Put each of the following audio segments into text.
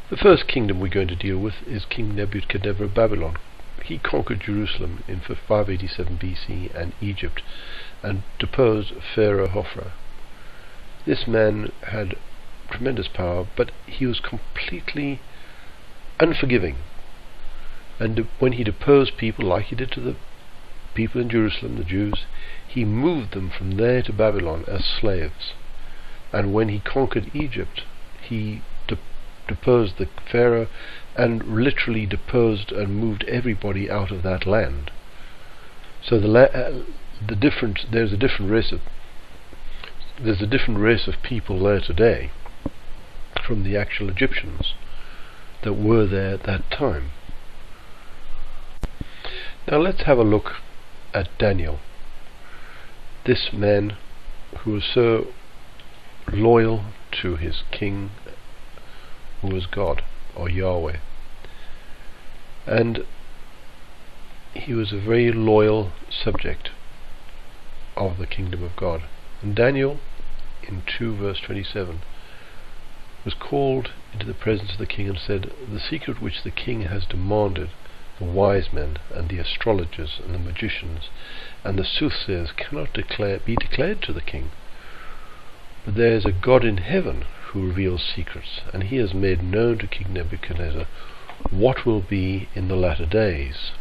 The first kingdom we're going to deal with is King Nebuchadnezzar of Babylon. He conquered Jerusalem in 587 BC and Egypt and deposed Pharaoh Hophra. This man had tremendous power, but he was completely unforgiving. And when he deposed people, like he did to the people in Jerusalem, the Jews, he moved them from there to Babylon as slaves. And when he conquered Egypt, he deposed the Pharaoh and literally deposed and moved everybody out of that land. So there's a different race of people there today from the actual Egyptians that were there at that time. Now let's have a look at Daniel, this man who was so loyal to his king, who was God, or Yahweh. And he was a very loyal subject of the kingdom of God. And Daniel, in 2 verse 27, was called into the presence of the king and said, "The secret which the king has demanded, the wise men and the astrologers and the magicians and the soothsayers cannot be declared to the king. But there is a God in heaven who reveals secrets, and he has made known to King Nebuchadnezzar what will be in the latter days."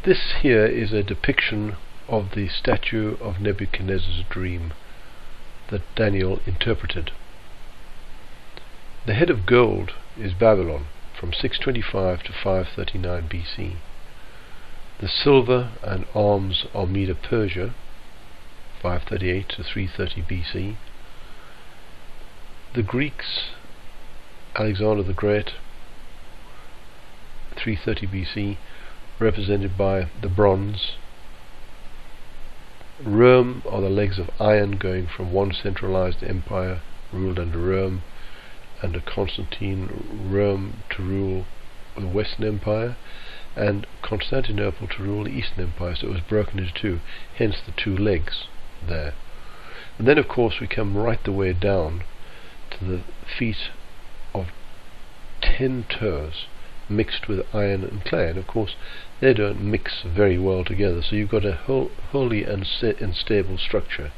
This here is a depiction of the statue of Nebuchadnezzar's dream that Daniel interpreted. The head of gold is Babylon from 625 to 539 BC. The silver and arms are Medo-Persia, 538 to 330 BC. The Greeks, Alexander the Great, 330 BC, represented by the bronze. Rome are the legs of iron going from one centralized empire ruled under Rome, under Constantine, Rome to rule the Western Empire, and Constantinople to rule the Eastern Empire, so it was broken into two, hence the two legs there. And then of course we come right the way down to the feet of 10 toes mixed with iron and clay, and of course they don't mix very well together, so you've got a wholly unstable structure.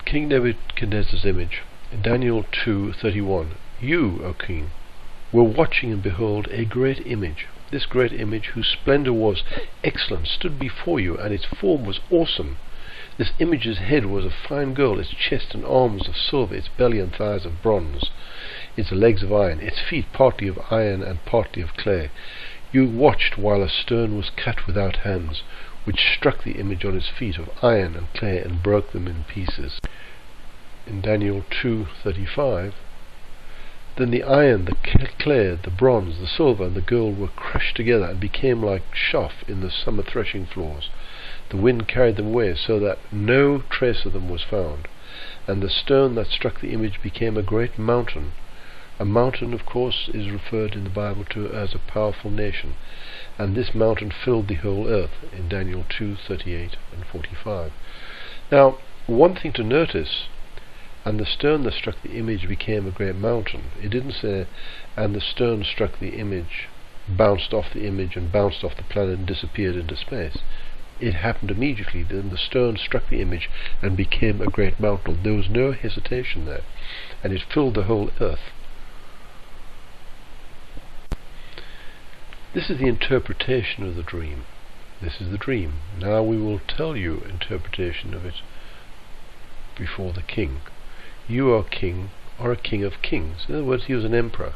King Nebuchadnezzar's image in Daniel 2:31. "You, O king, were watching, and behold, a great image. This great image, whose splendor was excellent, stood before you, and its form was awesome. This image's head was of fine gold, its chest and arms of silver, its belly and thighs of bronze, its legs of iron, its feet partly of iron and partly of clay. You watched while a stone was cut without hands, which struck the image on its feet of iron and clay and broke them in pieces." In Daniel 2:35, "Then the iron, the clay, the bronze, the silver, and the gold were crushed together and became like chaff in the summer threshing floors. The wind carried them away, so that no trace of them was found. And the stone that struck the image became a great mountain." A mountain, of course, is referred in the Bible to as a powerful nation, and this mountain filled the whole earth in Daniel 2:38 and 45. Now, one thing to notice, "and the stone that struck the image became a great mountain." It didn't say, "and the stone struck the image, bounced off the image and bounced off the planet and disappeared into space." It happened immediately. Then the stone struck the image and became a great mountain. There was no hesitation there, and it filled the whole earth. This is the interpretation of the dream. This is the dream. Now we will tell you interpretation of it before the king. You, O king, are a king of kings. In other words, he was an emperor.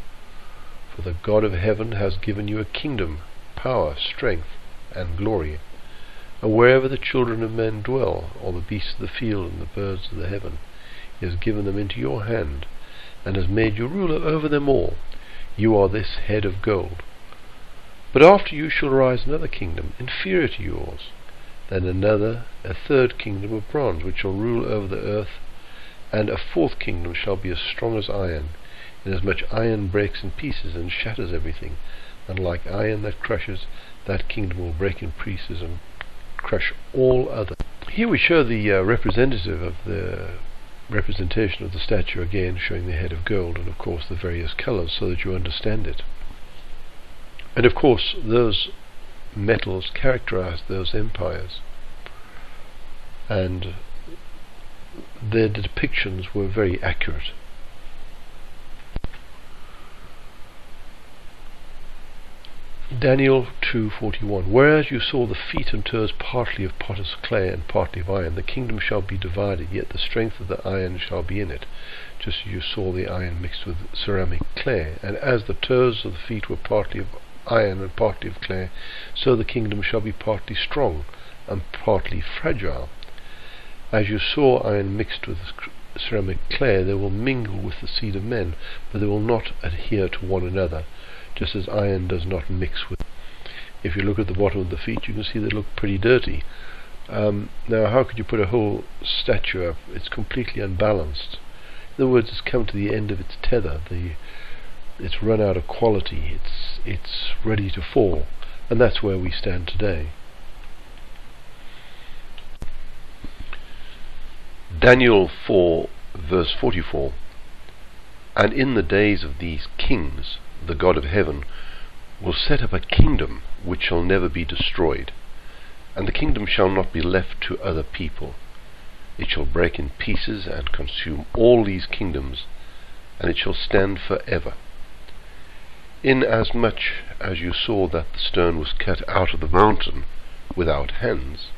"For the God of heaven has given you a kingdom, power, strength, and glory. And wherever the children of men dwell, all the beasts of the field and the birds of the heaven, he has given them into your hand, and has made you ruler over them all. You are this head of gold. But after you shall rise another kingdom, inferior to yours, then another, a third kingdom of bronze, which shall rule over the earth, and a fourth kingdom shall be as strong as iron, inasmuch iron breaks in pieces and shatters everything, and like iron that crushes, that kingdom will break in pieces and crush all others." Here we show the representative of the representation of the statue again showing the head of gold, and of course the various colours, so that you understand it. And of course those metals characterized those empires, and their depictions were very accurate. Daniel 2:41. Whereas you saw the feet and toes partly of potter's clay and partly of iron, the kingdom shall be divided, yet the strength of the iron shall be in it. Just as you saw the iron mixed with ceramic clay, and as the toes of the feet were partly of iron and partly of clay, so the kingdom shall be partly strong and partly fragile. As you saw iron mixed with ceramic clay, they will mingle with the seed of men, but they will not adhere to one another, just as iron does not mix with. If you look at the bottom of the feet, you can see they look pretty dirty. Now, how could you put a whole statue up? It's completely unbalanced. In other words, it's come to the end of its tether. It's run out of quality. It's ready to fall, and that's where we stand today. Daniel 4 verse 44. And in the days of these kings, the God of heaven will set up a kingdom which shall never be destroyed, and the kingdom shall not be left to other people. It shall break in pieces and consume all these kingdoms, and it shall stand forever. Inasmuch as you saw that the stone was cut out of the mountain without hands,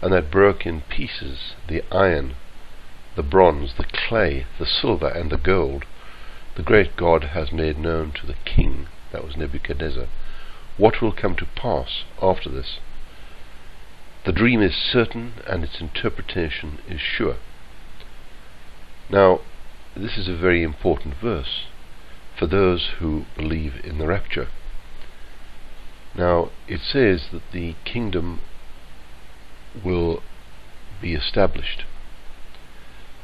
and that broke in pieces the iron, the bronze, the clay, the silver, and the gold, the great God has made known to the king, that was Nebuchadnezzar, what will come to pass after this. The dream is certain, and its interpretation is sure. Now, this is a very important verse for those who believe in the rapture. Now, it says that the kingdom will be established,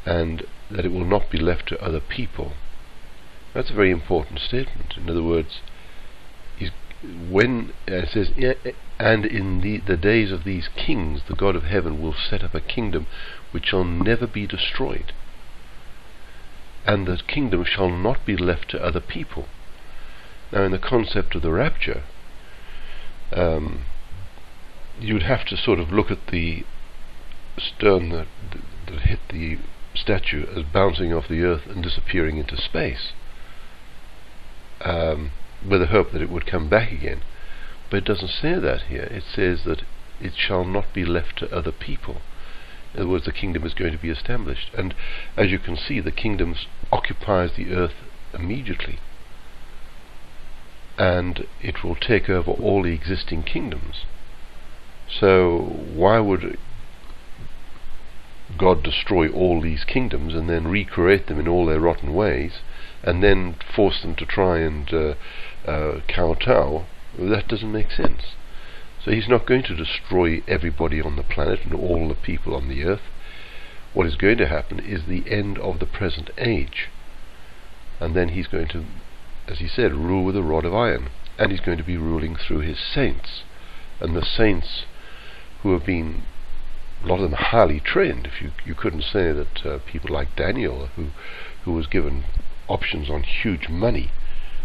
and that it will not be left to other people. That's a very important statement. In other words, when it says, and in the days of these kings, the God of heaven will set up a kingdom which shall never be destroyed, and the kingdom shall not be left to other people. Now, in the concept of the rapture, you would have to sort of look at the stone that hit the statue as bouncing off the earth and disappearing into space, with the hope that it would come back again. But it doesn't say that here. It says that it shall not be left to other people. In other words, the kingdom is going to be established, and as you can see, the kingdom occupies the earth immediately, and it will take over all the existing kingdoms. So why would God destroy all these kingdoms and then recreate them in all their rotten ways, and then force them to try and kowtow? That doesn't make sense. So he's not going to destroy everybody on the planet and all the people on the earth. What is going to happen is the end of the present age, and then he's going to, as he said, rule with a rod of iron, and he's going to be ruling through his saints, and the saints who have been, a lot of them, highly trained. If you couldn't say that people like Daniel, who was given options on huge money,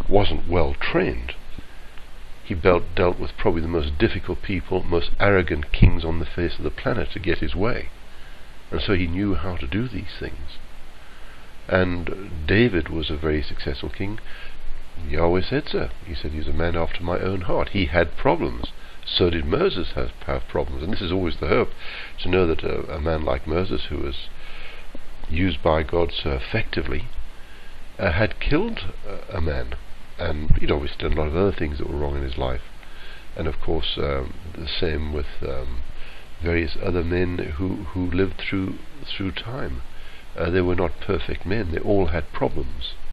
wasn't well trained. He dealt with probably the most difficult people, most arrogant kings on the face of the planet to get his way, and so he knew how to do these things. And David was a very successful king. Yahweh said so. He said he was a man after my own heart. He had problems. So did Moses have problems, and this is always the hope, to know that a man like Moses, who was used by God so effectively, had killed a man, and he'd obviously done a lot of other things that were wrong in his life. And of course the same with various other men who lived through time. They were not perfect men. They all had problems.